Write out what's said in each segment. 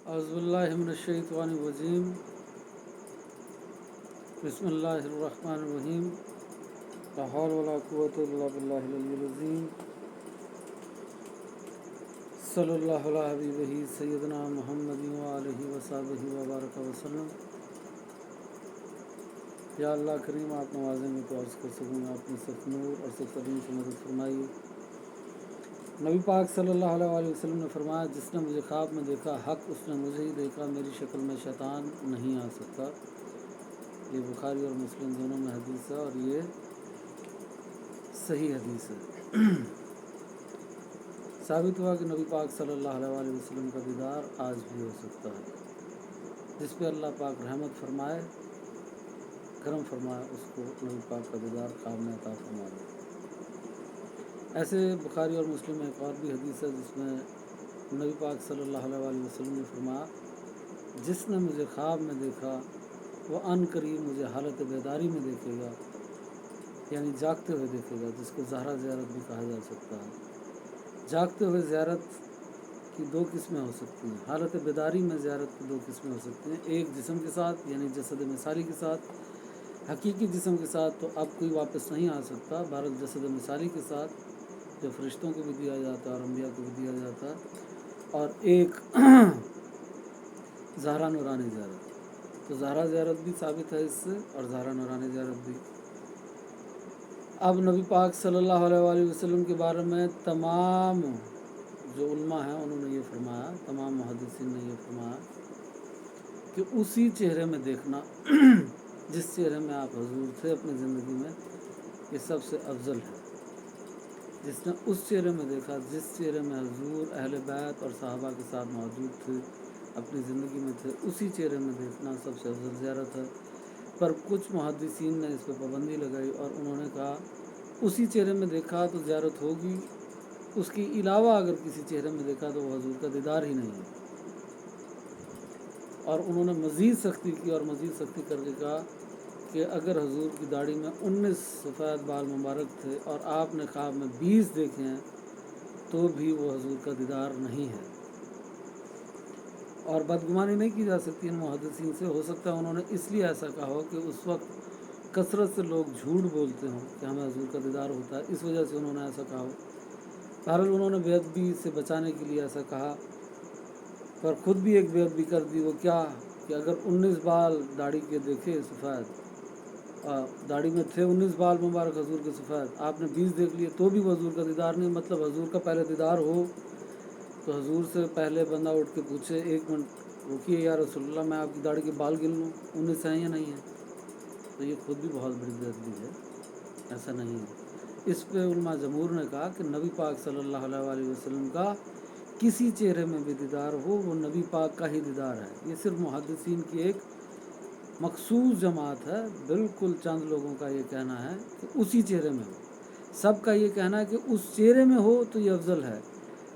اعوذ باللہ من الشیطان الرجیم بسم اللہ الرحمن الرحیم لا حول ولا قوة الا باللہ العلی العظیم صلی اللہ علیہ حبیبہ سیدنا محمد وآلہ وصحبہ وبارک وسلم۔ یا اللہ کریم آپ نوازیں میں تو عرض کر سکوں گا اپنی صف نور اور صف تعلیم سے مدد فرمائیے۔ نبی پاک صلی اللہ علیہ وآلہ وسلم نے فرمایا، جس نے مجھے خواب میں دیکھا حق اس نے مجھے ہی دیکھا، میری شکل میں شیطان نہیں آ سکتا۔ یہ بخاری اور مسلم دونوں میں حدیث ہے اور یہ صحیح حدیث ہے۔ ثابت ہوا کہ نبی پاک صلی اللہ علیہ وآلہ وسلم کا دیدار آج بھی ہو سکتا ہے۔ جس پہ اللہ پاک رحمت فرمائے، کرم فرمائے، اس کو نبی پاک کا دیدار خواب میں عطا فرما دے۔ ایسے بخاری اور مسلم میں ایک اور بھی حدیث ہے جس میں نبی پاک صلی اللہ علیہ وآلہ وسلم نے فرمایا، جس نے مجھے خواب میں دیکھا وہ عن قریب مجھے حالت بیداری میں دیکھے گا، یعنی جاگتے ہوئے دیکھے گا، جس کو زہرا زیارت بھی کہا جا سکتا ہے۔ جاگتے ہوئے زیارت کی دو قسمیں ہو سکتی ہیں، حالت بیداری میں زیارت کی دو قسمیں ہو سکتی ہیں، ایک جسم کے ساتھ یعنی جسد مثالی کے ساتھ، حقیقی جسم کے ساتھ تو اب کوئی واپس نہیں آ سکتا، بھارت جسد مثالی کے ساتھ جو فرشتوں کو بھی دیا جاتا ہے اور انبیاء کو بھی دیا جاتا ہے، اور ایک زہرا نورانی زیارت۔ تو زہرا زیارت بھی ثابت ہے اس سے اور زہرا نورانی زیارت بھی۔ اب نبی پاک صلی اللہ علیہ وآلہ وسلم کے بارے میں تمام جو علماء ہیں انہوں نے یہ فرمایا، تمام محدثین نے یہ فرمایا کہ اسی چہرے میں دیکھنا جس چہرے میں آپ حضور تھے اپنی زندگی میں، یہ سب سے افضل ہے۔ جس نے اس چہرے میں دیکھا، جس چہرے میں حضور اہل بیت اور صحابہ کے ساتھ موجود تھے، اپنی زندگی میں تھے، اسی چہرے میں دیکھنا سب سے افضل زیارت ہے۔ پر کچھ محدثین نے اس پہ پابندی لگائی اور انہوں نے کہا اسی چہرے میں دیکھا تو زیارت ہوگی، اس کے علاوہ اگر کسی چہرے میں دیکھا تو وہ حضور کا دیدار ہی نہیں ہے۔ اور انہوں نے مزید سختی کی اور مزید سختی کر کے کہا کہ اگر حضور کی داڑھی میں 19 سفید بال مبارک تھے اور آپ نے خواب میں 20 دیکھے ہیں تو بھی وہ حضور کا دیدار نہیں ہے۔ اور بدگمانی نہیں کی جا سکتی ان محدثین سے، ہو سکتا ہے انہوں نے اس لیے ایسا کہا ہو کہ اس وقت کثرت سے لوگ جھوٹ بولتے ہوں کہ ہمیں حضور کا دیدار ہوتا ہے، اس وجہ سے انہوں نے ایسا کہا ہو۔ بہرحال انہوں نے بے ادبی سے بچانے کے لیے ایسا کہا، پر خود بھی ایک بے ادبی کر دی۔ وہ کیا کہ اگر 19 بال داڑھی کے دیکھے سفید، داڑھی میں تھے 19 بال مبارک حضور کے سفید، آپ نے 20 دیکھ لیے تو بھی وہ حضور کا دیدار نہیں، مطلب حضور کا پہلے دیدار ہو تو حضور سے پہلے بندہ اٹھ کے پوچھے، ایک منٹ رکیے یا رسول اللہ میں آپ کی داڑھی کے بال گن لوں 19 ہیں یا نہیں ہیں، تو یہ خود بھی بہت بڑی بے ادبی ہے، ایسا نہیں ہے۔ اس پہ علماء جمہور نے کہا کہ نبی پاک صلی اللہ علیہ وآلہ وسلم کا کسی چہرے میں بھی دیدار ہو وہ نبی پاک کا ہی دیدار ہے۔ یہ صرف محدثین کی ایک مخصوص جماعت ہے، بالکل چند لوگوں کا یہ کہنا ہے کہ اسی چہرے میں ہو۔ سب کا یہ کہنا ہے کہ اس چہرے میں ہو تو یہ افضل ہے،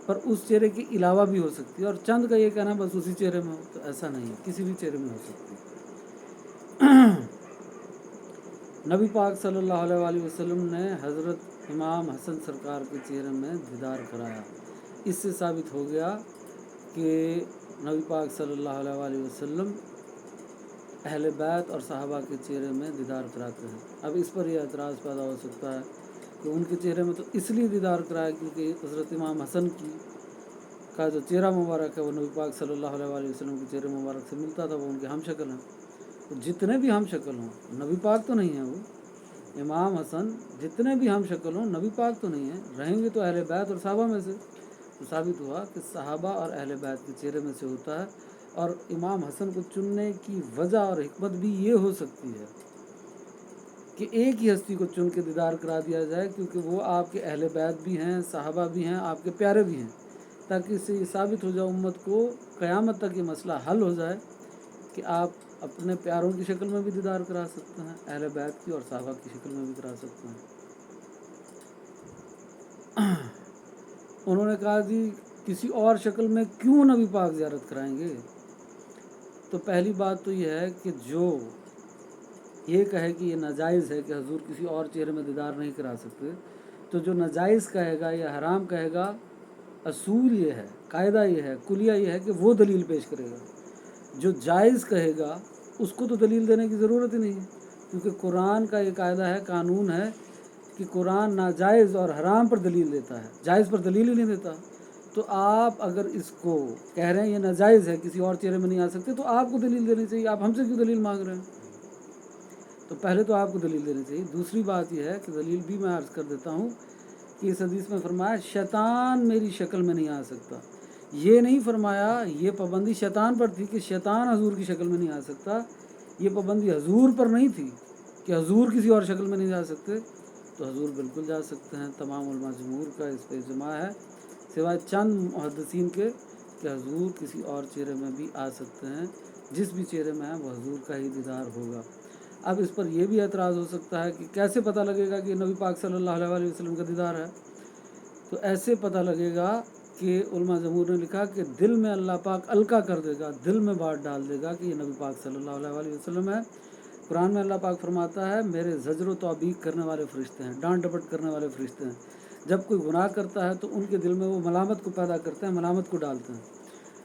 پر اس چہرے کے علاوہ بھی ہو سکتی ہے، اور چند کا یہ کہنا ہے بس اسی چہرے میں ہو، تو ایسا نہیں ہے، کسی بھی چہرے میں ہو سکتی ہے۔ نبی پاک صلی اللہ علیہ وآلہ وسلم نے حضرت امام حسن سرکار کے چہرے میں دیدار کرایا۔ اس سے ثابت ہو گیا کہ نبی پاک صلی اللہ علیہ وآلہ وسلم اہل بیت اور صحابہ کے چہرے میں دیدار کراتے ہیں۔ اب اس پر یہ اعتراض پیدا ہو سکتا ہے کہ ان کے چہرے میں تو اس لیے دیدار کرایا کیونکہ حضرت امام حسن کا جو چہرہ مبارک ہے وہ نبی پاک صلی اللہ علیہ وآلہ وسلم کے چہرے مبارک سے ملتا تھا، وہ ان کے ہم شکل ہیں۔ تو جتنے بھی ہم شکل ہوں، نبی پاک تو نہیں ہیں، وہ امام حسن جتنے بھی ہم شکل ہوں نبی پاک تو نہیں ہیں، رہیں گے تو اہل بیت اور صحابہ میں سے۔ تو ثابت ہوا کہ صحابہ اور اہل بیت کے چہرے میں سے ہوتا ہے، اور امام حسن کو چننے کی وجہ اور حکمت بھی یہ ہو سکتی ہے کہ ایک ہی ہستی کو چن کے دیدار کرا دیا جائے، کیونکہ وہ آپ کے اہل بیت بھی ہیں، صحابہ بھی ہیں، آپ کے پیارے بھی ہیں، تاکہ اس سے یہ ثابت ہو جائے امت کو، قیامت تک یہ مسئلہ حل ہو جائے کہ آپ اپنے پیاروں کی شکل میں بھی دیدار کرا سکتے ہیں، اہل بیت کی اور صحابہ کی شکل میں بھی کرا سکتے ہیں۔ انہوں نے کہا جی کسی اور شکل میں کیوں نبی پاک زیارت کرائیں گے؟ تو پہلی بات تو یہ ہے کہ جو یہ کہے کہ یہ ناجائز ہے کہ حضور کسی اور چہرے میں دیدار نہیں کرا سکتے، تو جو ناجائز کہے گا یا حرام کہے گا اصول یہ ہے، قاعدہ یہ ہے، کلیہ یہ ہے کہ وہ دلیل پیش کرے گا۔ جو جائز کہے گا اس کو تو دلیل دینے کی ضرورت ہی نہیں ہے، کیونکہ قرآن کا یہ قاعدہ ہے، قانون ہے کہ قرآن ناجائز اور حرام پر دلیل دیتا ہے، جائز پر دلیل ہی نہیں دیتا۔ تو آپ اگر اس کو کہہ رہے ہیں یہ ناجائز ہے، کسی اور چہرے میں نہیں آ سکتے، تو آپ کو دلیل دینی چاہیے۔ آپ ہم سے کیوں دلیل مانگ رہے ہیں؟ تو پہلے تو آپ کو دلیل دینی چاہیے۔ دوسری بات یہ ہے کہ دلیل بھی میں عرض کر دیتا ہوں کہ اس حدیث میں فرمایا شیطان میری شکل میں نہیں آ سکتا، یہ نہیں فرمایا، یہ پابندی شیطان پر تھی کہ شیطان حضور کی شکل میں نہیں آ سکتا، یہ پابندی حضور پر نہیں تھی کہ حضور کسی اور شکل میں نہیں جا سکتے۔ تو حضور بالکل جا سکتے ہیں، تمام علماء جمہور کا اس پہ اجماع ہے، سوائے چند محدثین کے کہ حضور کسی اور چہرے میں بھی آ سکتے ہیں، جس بھی چہرے میں ہے وہ حضور کا ہی دیدار ہوگا۔ اب اس پر یہ بھی اعتراض ہو سکتا ہے کہ کیسے پتہ لگے گا کہ نبی پاک صلی اللہ علیہ وسلم کا دیدار ہے؟ تو ایسے پتہ لگے گا کہ علماء جمہور نے لکھا کہ دل میں اللہ پاک القا کر دے گا، دل میں بات ڈال دے گا کہ یہ نبی پاک صلی اللہ علیہ وسلم ہے۔ قرآن میں اللہ پاک فرماتا ہے میرے زجر و توبیخ کرنے والے فرشتے ہیں، ڈانٹ ڈپٹ کرنے والے فرشتے ہیں۔ جب کوئی گناہ کرتا ہے تو ان کے دل میں وہ ملامت کو پیدا کرتے ہیں، ملامت کو ڈالتے ہیں،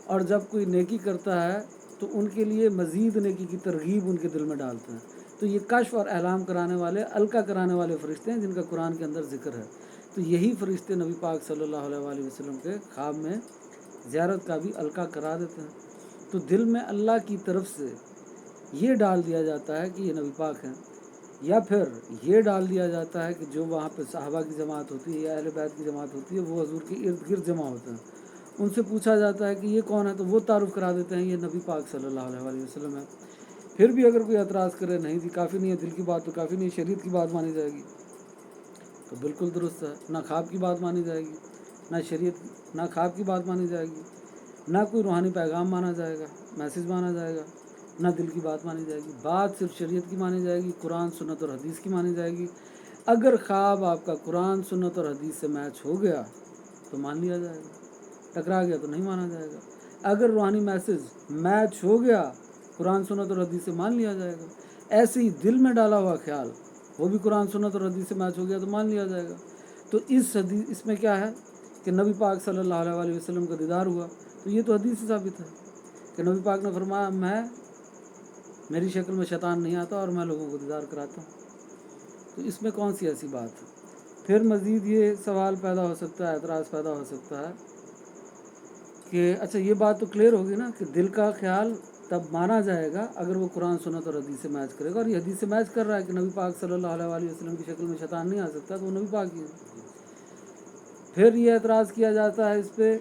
اور جب کوئی نیکی کرتا ہے تو ان کے لیے مزید نیکی کی ترغیب ان کے دل میں ڈالتے ہیں۔ تو یہ کشف اور اعلام کرانے والے، القا کرانے والے فرشتے ہیں جن کا قرآن کے اندر ذکر ہے۔ تو یہی فرشتے نبی پاک صلی اللہ علیہ وسلم کے خواب میں زیارت کا بھی القا کرا دیتے ہیں۔ تو دل میں اللہ کی طرف سے یہ ڈال دیا جاتا ہے کہ یہ نبی پاک ہیں، یا پھر یہ ڈال دیا جاتا ہے کہ جو وہاں پہ صحابہ کی جماعت ہوتی ہے یا اہل بیت کی جماعت ہوتی ہے وہ حضور کے ارد گرد جمع ہوتے ہیں، ان سے پوچھا جاتا ہے کہ یہ کون ہے، تو وہ تعارف کرا دیتے ہیں یہ نبی پاک صلی اللہ علیہ وسلم ہے۔ پھر بھی اگر کوئی اعتراض کرے نہیں جی کافی نہیں ہے، دل کی بات تو کافی نہیں، شریعت کی بات مانی جائے گی، تو بالکل درست ہے، نہ خواب کی بات مانی جائے گی، نہ خواب کی بات مانی جائے گی، نہ کوئی روحانی پیغام مانا جائے گا، میسیج مانا جائے گا، نہ دل کی بات مانی جائے گی۔ بات صرف شریعت کی مانی جائے گی، قرآن سنت اور حدیث کی مانی جائے گی۔ اگر خواب آپ کا قرآن سنت اور حدیث سے میچ ہو گیا تو مان لیا جائے گا، ٹکرا گیا تو نہیں مانا جائے گا۔ اگر روحانی میسیج میچ ہو گیا قرآن سنت اور حدیث سے مان لیا جائے گا۔ ایسے ہی دل میں ڈالا ہوا خیال وہ بھی قرآن سنت اور حدیث سے میچ ہو گیا تو مان لیا جائے گا۔ تو اس میں کیا ہے کہ نبی پاک صلی اللہ علیہ وسلم کا دیدار ہوا، تو یہ تو حدیث سے ثابت ہے کہ نبی پاک نے فرمایا میری شکل میں شیطان نہیں آتا اور میں لوگوں کو دیدار کراتا ہوں۔ تو اس میں کون سی ایسی بات ہے؟ پھر مزید یہ سوال پیدا ہو سکتا ہے، اعتراض پیدا ہو سکتا ہے کہ اچھا یہ بات تو کلیئر ہوگی نا کہ دل کا خیال تب مانا جائے گا اگر وہ قرآن سنت اور حدیث سے میچ کرے گا، اور یہ حدیث سے میچ کر رہا ہے کہ نبی پاک صلی اللہ علیہ وسلم کی شکل میں شیطان نہیں آ سکتا، تو وہ نبی پاک ہی ہے۔ پھر یہ اعتراض کیا جاتا ہے اس پہ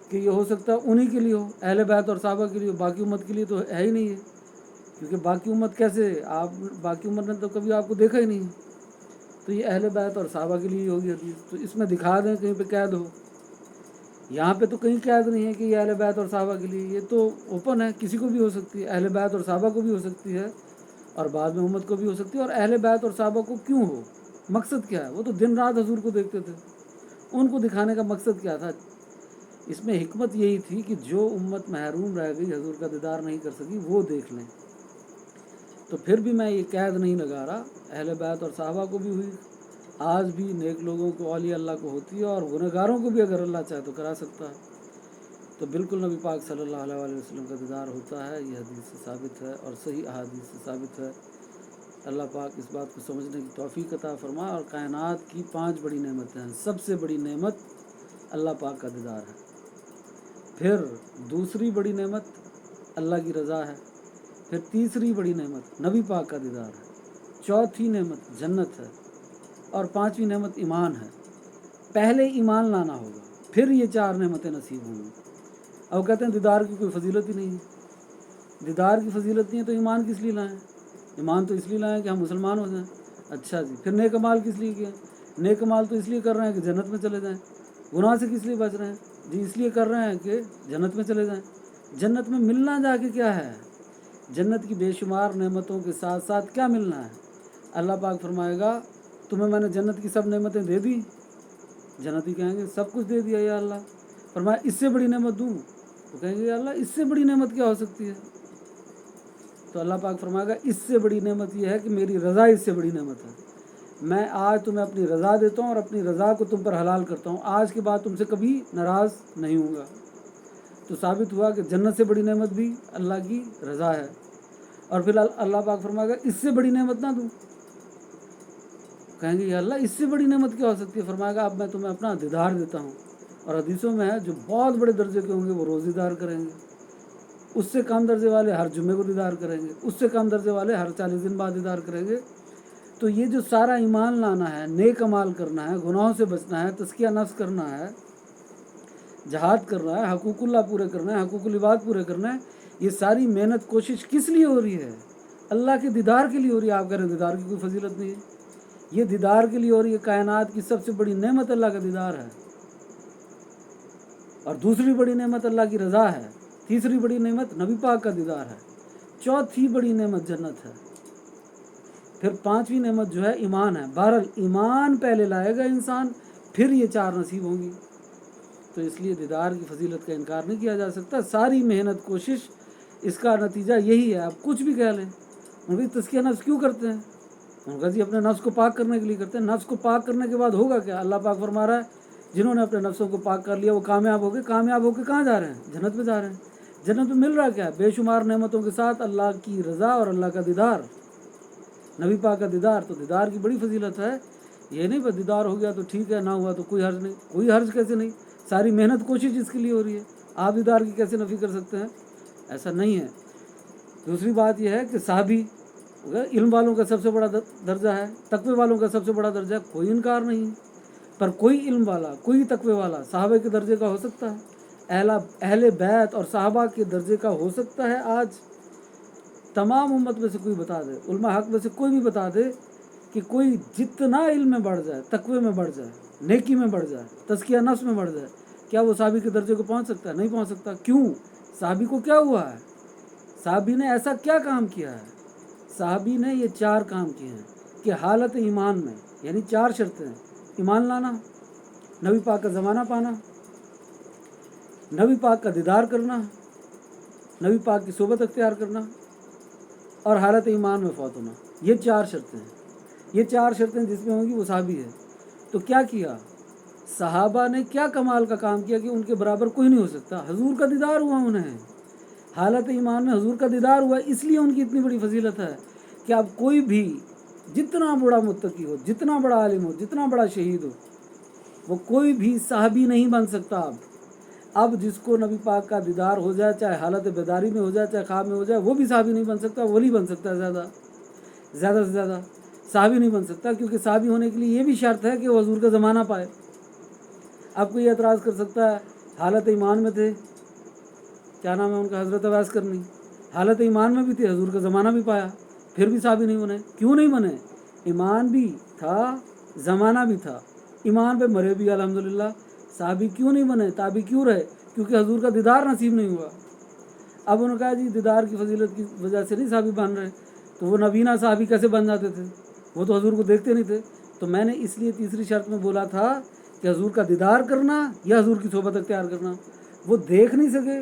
کہ یہ ہو سکتا ہے انہی کے لیے ہو، اہل بیت اور صحابہ کے لیے ہو، باقی امت کے لیے تو ہے ہی نہیں ہے، کیونکہ باقی امت کیسے، باقی امت نے تو کبھی آپ کو دیکھا ہی نہیں، تو یہ اہل بیت اور صحابہ کے لیے ہوگی حدیث۔ تو اس میں دکھا دیں کہیں پہ قید ہو، یہاں پہ تو کہیں قید نہیں ہے کہ یہ اہل بیت اور صحابہ کے لیے، یہ تو اوپن ہے، کسی کو بھی ہو سکتی ہے، اہل بیت اور صحابہ کو بھی ہو سکتی ہے اور بعد میں امت کو بھی ہو سکتی ہے۔ اور اہل بیت اور صحابہ کو کیوں ہو، مقصد کیا ہے؟ وہ تو دن رات حضور کو دیکھتے تھے، ان کو دکھانے کا مقصد کیا تھا؟ اس میں حکمت یہی تھی کہ جو امت محروم رہ گئی، حضور کا دیدار نہیں کر سکی، وہ دیکھ لیں۔ تو پھر بھی میں یہ قید نہیں لگا رہا، اہل بیت اور صحابہ کو بھی ہوئی، آج بھی نیک لوگوں کو، اولیاء اللہ کو ہوتی ہے، اور گنہگاروں کو بھی اگر اللہ چاہے تو کرا سکتا ہے۔ تو بالکل نبی پاک صلی اللہ علیہ وسلم کا دیدار ہوتا ہے، یہ حدیث سے ثابت ہے اور صحیح احادیث سے ثابت ہے۔ اللہ پاک اس بات کو سمجھنے کی توفیق عطا فرمائے۔ اور کائنات کی 5 بڑی نعمتیں ہیں، سب سے بڑی نعمت اللہ پاک کا دیدار ہے، پھر دوسری بڑی نعمت اللہ کی رضا ہے، پھر تیسری بڑی نعمت نبی پاک کا دیدار ہے، چوتھی نعمت جنت ہے، اور 5ویں نعمت ایمان ہے۔ پہلے ایمان لانا ہوگا، پھر یہ 4 نعمتیں نصیب ہوں گی۔ اب کہتے ہیں دیدار کی کوئی فضیلت ہی نہیں ہے، دیدار کی فضیلت نہیں ہے تو ایمان کس لیے لائیں؟ ایمان تو اس لیے لائیں کہ ہم مسلمان ہو جائیں۔ اچھا جی، پھر نیک اعمال کس لیے کیا؟ نیک اعمال تو اس لیے کر رہے ہیں کہ جنت میں چلے جائیں۔ گناہ سے کس لیے بچ رہے ہیں؟ جی اس لیے کر رہے ہیں کہ جنت میں چلے جائیں۔ جنت میں ملنا جا کے کیا ہے؟ جنت کی بے شمار نعمتوں کے ساتھ ساتھ کیا ملنا ہے؟ اللہ پاک فرمائے گا تمہیں میں نے جنت کی سب نعمتیں دے دی، جنتی کہیں گے سب کچھ دے دیا یا اللہ۔ فرمایا اس سے بڑی نعمت دوں؟ تو کہیں گے یا اللہ اس سے بڑی نعمت کیا ہو سکتی ہے؟ تو اللہ پاک فرمائے گا اس سے بڑی نعمت یہ ہے کہ میری رضا اس سے بڑی نعمت ہے۔ میں آج تمہیں اپنی رضا دیتا ہوں اور اپنی رضا کو تم پر حلال کرتا ہوں، آج کے بعد تم سے کبھی ناراض نہیں ہوں گا۔ تو ثابت ہوا کہ جنت سے بڑی نعمت بھی اللہ کی رضا ہے۔ اور پھر اللہ پاک فرمائے گا اس سے بڑی نعمت نہ دوں، کہیں گے یا اللہ اس سے بڑی نعمت کیا ہو سکتی ہے؟ فرمائے گا اب میں تمہیں اپنا دیدار دیتا ہوں۔ اور حدیثوں میں ہے جو بہت بڑے درجے کے ہوں گے وہ روز دیدار کریں گے، اس سے کم درجے والے ہر جمعے کو دیدار کریں گے، اس سے کم درجے والے ہر 40 دن بعد دیدار کریں گے۔ تو یہ جو سارا ایمان لانا ہے، نیک اعمال کرنا ہے، گناہوں سے بچنا ہے، تزکیہ نفس کرنا ہے، جہاد کرنا ہے، حقوق اللہ پورے کرنا ہے، حقوق العباد پورے کرنا ہے، یہ ساری محنت کوشش کس لیے ہو رہی ہے؟ اللہ کے دیدار کے لیے ہو رہی ہے۔ آپ کہہ رہے ہیں دیدار کی کوئی فضیلت نہیں ہے، یہ دیدار کے لیے ہو رہی ہے۔ کائنات کی سب سے بڑی نعمت اللہ کا دیدار ہے، اور دوسری بڑی نعمت اللہ کی رضا ہے، تیسری بڑی نعمت نبی پاک کا دیدار ہے، چوتھی بڑی نعمت جنت ہے، پھر پانچویں نعمت جو ہے ایمان ہے۔ بہرحال ایمان پہلے لائے گا انسان، پھر یہ چار نصیب ہوں گی۔ تو اس لیے دیدار کی فضیلت کا انکار نہیں کیا جا سکتا۔ ساری محنت کوشش اس کا نتیجہ یہی ہے۔ آپ کچھ بھی کہہ لیں، ان کی تزکیہ نفس کیوں کرتے ہیں؟ ان کا جی اپنے نفس کو پاک کرنے کے لیے کرتے ہیں۔ نفس کو پاک کرنے کے بعد ہوگا کیا؟ اللہ پاک فرما رہا ہے جنہوں نے اپنے نفسوں کو پاک کر لیا وہ کامیاب ہو گئے۔ کامیاب ہو کے کہاں جا رہے ہیں؟ جنت میں جا رہے ہیں۔ جنت میں مل رہا کیا ہے؟ بے شمار نعمتوں کے ساتھ اللہ کی رضا اور اللہ کا دیدار، نبی پاک کا دیدار۔ تو دیدار کی بڑی فضیلت ہے۔ یہ نہیں بس دیدار ہو گیا تو ٹھیک ہے، نہ ہوا تو کوئی حرج نہیں۔ کوئی حرج کیسے نہیں؟ ساری محنت کوشش اس کے لیے ہو رہی ہے، آپ دیدار کی کیسے نفی کر سکتے ہیں؟ ایسا نہیں ہے۔ دوسری بات یہ ہے کہ صحابی علم والوں کا سب سے بڑا درجہ ہے، تقوی والوں کا سب سے بڑا درجہ ہے، کوئی انکار نہیں، پر کوئی علم والا، کوئی تقوی والا صحابہ کے درجے کا ہو سکتا ہے؟ اہل بیت اور صحابہ کے درجے کا ہو سکتا ہے؟ آج تمام امت میں سے کوئی بتا دے، علماء حق میں سے کوئی بھی بتا دے کہ کوئی جتنا علم میں بڑھ جائے، تقوی میں بڑھ جائے، نیکی میں بڑھ جائے، تزکیہ نفس میں بڑھ جائے، کیا وہ صحابی کے درجے کو پہنچ سکتا ہے؟ نہیں پہنچ سکتا۔ کیوں؟ صحابی کو کیا ہوا ہے؟ صحابی نے ایسا کیا کام کیا ہے؟ صحابی نے یہ چار کام کیے ہیں کہ حالت ایمان میں، یعنی چار شرطیں ہیں: ایمان لانا، نبی پاک کا زمانہ پانا، نبی پاک کا دیدار کرنا، نبی پاک کی صحبت اختیار کرنا، اور حالت ایمان میں فوت ہونا۔ یہ چار شرطیں ہیں۔ یہ چار شرطیں جس میں ہوں گی وہ صحابی ہے۔ تو کیا کیا صحابہ نے؟ کیا کمال کا کام کیا کہ ان کے برابر کوئی نہیں ہو سکتا؟ حضور کا دیدار ہوا انہیں، حالت ایمان میں حضور کا دیدار ہوا، اس لیے ان کی اتنی بڑی فضیلت ہے کہ اب کوئی بھی جتنا بڑا متقی ہو، جتنا بڑا عالم ہو، جتنا بڑا شہید ہو، وہ کوئی بھی صحابی نہیں بن سکتا۔ اب جس کو نبی پاک کا دیدار ہو جائے، چاہے حالت بیداری میں ہو جائے چاہے خواب میں ہو جائے، وہ بھی صحابی نہیں بن سکتا، ولی بن سکتا ہے، زیادہ سے زیادہ صحابی نہیں بن سکتا، کیونکہ صحابی ہونے کے لیے یہ بھی شرط ہے کہ وہ حضور کا زمانہ پائے۔ اب کوئی اعتراض کر سکتا ہے حالت ایمان میں تھے، کیا نام ہے ان کا، حضرت اویس کرنی، حالت ایمان میں بھی تھے، حضور کا زمانہ بھی پایا، پھر بھی صحابی نہیں بنے۔ کیوں نہیں بنے؟ ایمان بھی تھا، زمانہ بھی تھا، ایمان پہ مرے بھی الحمدللہ۔ صحابی کیوں نہیں بنے؟ تابعی کیوں رہے؟ کیونکہ حضور کا دیدار نصیب نہیں ہوا۔ اب انہوں نے کہا جی دیدار کی فضیلت کی وجہ سے نہیں صحابی بن رہے، تو وہ نبینا صحابی کیسے بن جاتے تھے؟ وہ تو حضور کو دیکھتے نہیں تھے۔ تو میں نے اس لیے تیسری شرط میں بولا تھا کہ حضور کا دیدار کرنا یا حضور کی صحبت اختیار کرنا۔ وہ دیکھ نہیں سکے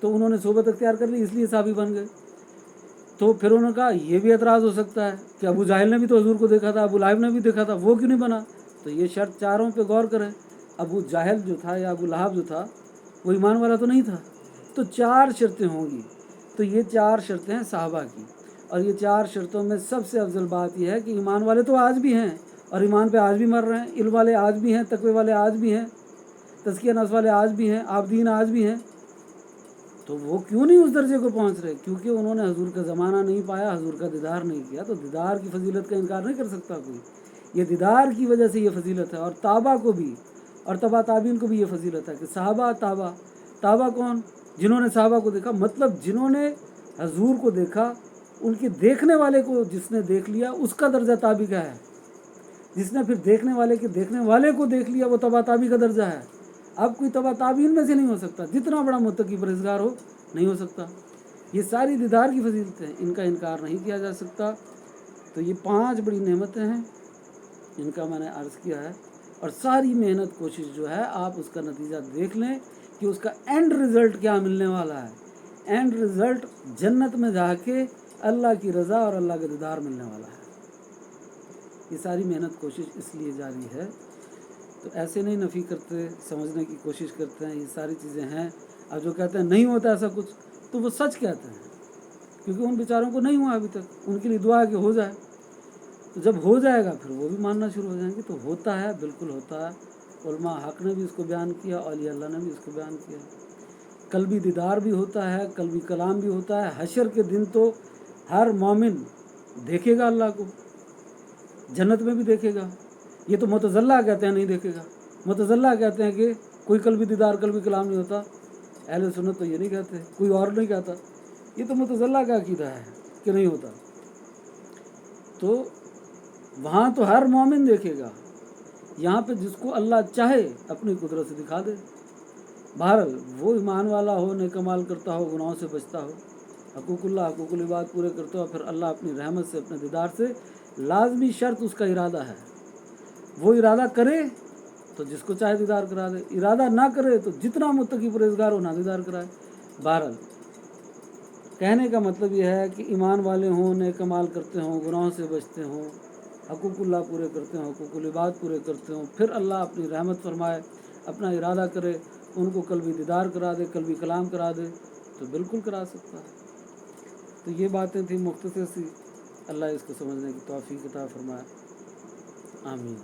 تو انہوں نے صحبت اختیار کر لی، اس لیے صحابی بن گئے۔ تو پھر انہوں نے کہا یہ بھی اعتراض ہو سکتا ہے کہ ابو جہل نے بھی تو حضور کو دیکھا تھا، ابو لہب نے بھی دیکھا تھا، وہ کیوں نہیں بنا؟ تو یہ شرط چاروں پہ غور کریں۔ ابو جہل جو تھا یا ابو لہب جو تھا وہ ایمان والا تو نہیں تھا۔ تو چار شرطیں ہوں گی، تو یہ چار شرطیں ہیں صحابہ کی، اور یہ چار شرطوں میں سب سے افضل بات یہ ہے کہ ایمان والے تو آج بھی ہیں اور ایمان پہ آج بھی مر رہے ہیں، علم والے آج بھی ہیں، تقوی والے آج بھی ہیں، تزکیہ نفس والے آج بھی ہیں، عابدین آج بھی ہیں۔ تو وہ کیوں نہیں اس درجے کو پہنچ رہے؟ کیونکہ انہوں نے حضور کا زمانہ نہیں پایا، حضور کا دیدار نہیں کیا۔ تو دیدار کی فضیلت کا انکار نہیں کر سکتا کوئی، یہ دیدار کی وجہ سے یہ فضیلت ہے۔ اور تابع کو بھی، اور تبع تابعین کو بھی یہ فضیلت ہے کہ صحابہ تابع۔ تابع کون؟ جنہوں نے صحابہ کو دیکھا، مطلب جنہوں نے حضور کو دیکھا، ان کے دیکھنے والے کو جس نے دیکھ لیا اس کا درجہ تابع کا ہے، جس نے پھر دیکھنے والے کے دیکھنے والے کو دیکھ لیا وہ تبع تابع کا درجہ ہے۔ اب کوئی تبع تابعین میں سے نہیں ہو سکتا، جتنا بڑا متقی پرہیزگار ہو نہیں ہو سکتا۔ یہ ساری دیدار کی فضیلتیں ہیں، ان کا انکار نہیں کیا جا سکتا۔ تو یہ 5 بڑی نعمتیں ہیں جن کا میں نے عرض کیا ہے، اور ساری محنت کوشش جو ہے آپ اس کا نتیجہ دیکھ لیں کہ اس کا اینڈ رزلٹ کیا ملنے والا ہے۔ اینڈ رزلٹ جنت میں جا کے اللہ کی رضا اور اللہ کا دیدار ملنے والا ہے۔ یہ ساری محنت کوشش اس لیے جاری ہے. تو ایسے نہیں نفی کرتے، سمجھنے کی کوشش کرتے ہیں. یہ ساری چیزیں ہیں. اب جو کہتے ہیں نہیں ہوتا ایسا کچھ، تو وہ سچ کہتے ہیں، کیونکہ ان بیچاروں کو نہیں ہوا ابھی تک. ان کے لیے دعا ہے کہ ہو جائے. تو جب ہو جائے گا پھر وہ بھی ماننا شروع ہو جائیں گے. تو ہوتا ہے، بالکل ہوتا ہے. علماء حق نے بھی اس کو بیان کیا، اولیاء اللہ نے بھی اس کو بیان کیا. قلبی دیدار بھی ہوتا ہے، قلبی کلام بھی ہوتا ہے. حشر کے دن تو ہر مومن دیکھے گا اللہ کو، جنت میں بھی دیکھے گا. یہ تو متزلہ کہتے ہیں نہیں دیکھے گا. متزلہ کہتے ہیں کہ کوئی قلبی دیدار قلبی کلام نہیں ہوتا. اہل سنت تو یہ نہیں کہتے، کوئی اور نہیں کہتا. یہ تو متزلہ کا عقیدہ ہے کہ نہیں ہوتا. تو وہاں تو ہر مومن دیکھے گا. یہاں پہ جس کو اللہ چاہے اپنی قدرت سے دکھا دے. بہرحال وہ ایمان والا ہو، نیک عمل کرتا ہو، گناہوں سے بچتا ہو، حقوق اللہ حقوق العباد پورے کرتا ہو، پھر اللہ اپنی رحمت سے اپنے دیدار سے، لازمی شرط اس کا ارادہ ہے. وہ ارادہ کرے تو جس کو چاہے دیدار کرا دے، ارادہ نہ کرے تو جتنا متقی پرہیزگار ہو نہ دیدار کرائے. بہرحال کہنے کا مطلب یہ ہے کہ ایمان والے ہوں، نیک اعمال کرتے ہوں، گناہوں سے بچتے ہوں، حقوق اللہ پورے کرتے ہوں، حقوق العباد پورے کرتے ہوں، پھر اللہ اپنی رحمت فرمائے، اپنا ارادہ کرے، ان کو قلبی دیدار کرا دے، قلبی کلام کرا دے، تو بالکل کرا سکتا ہے. تو یہ باتیں تھیں مختصر سی. اللہ اس کو سمجھنے کی توفیق عطا فرمائے. آمین.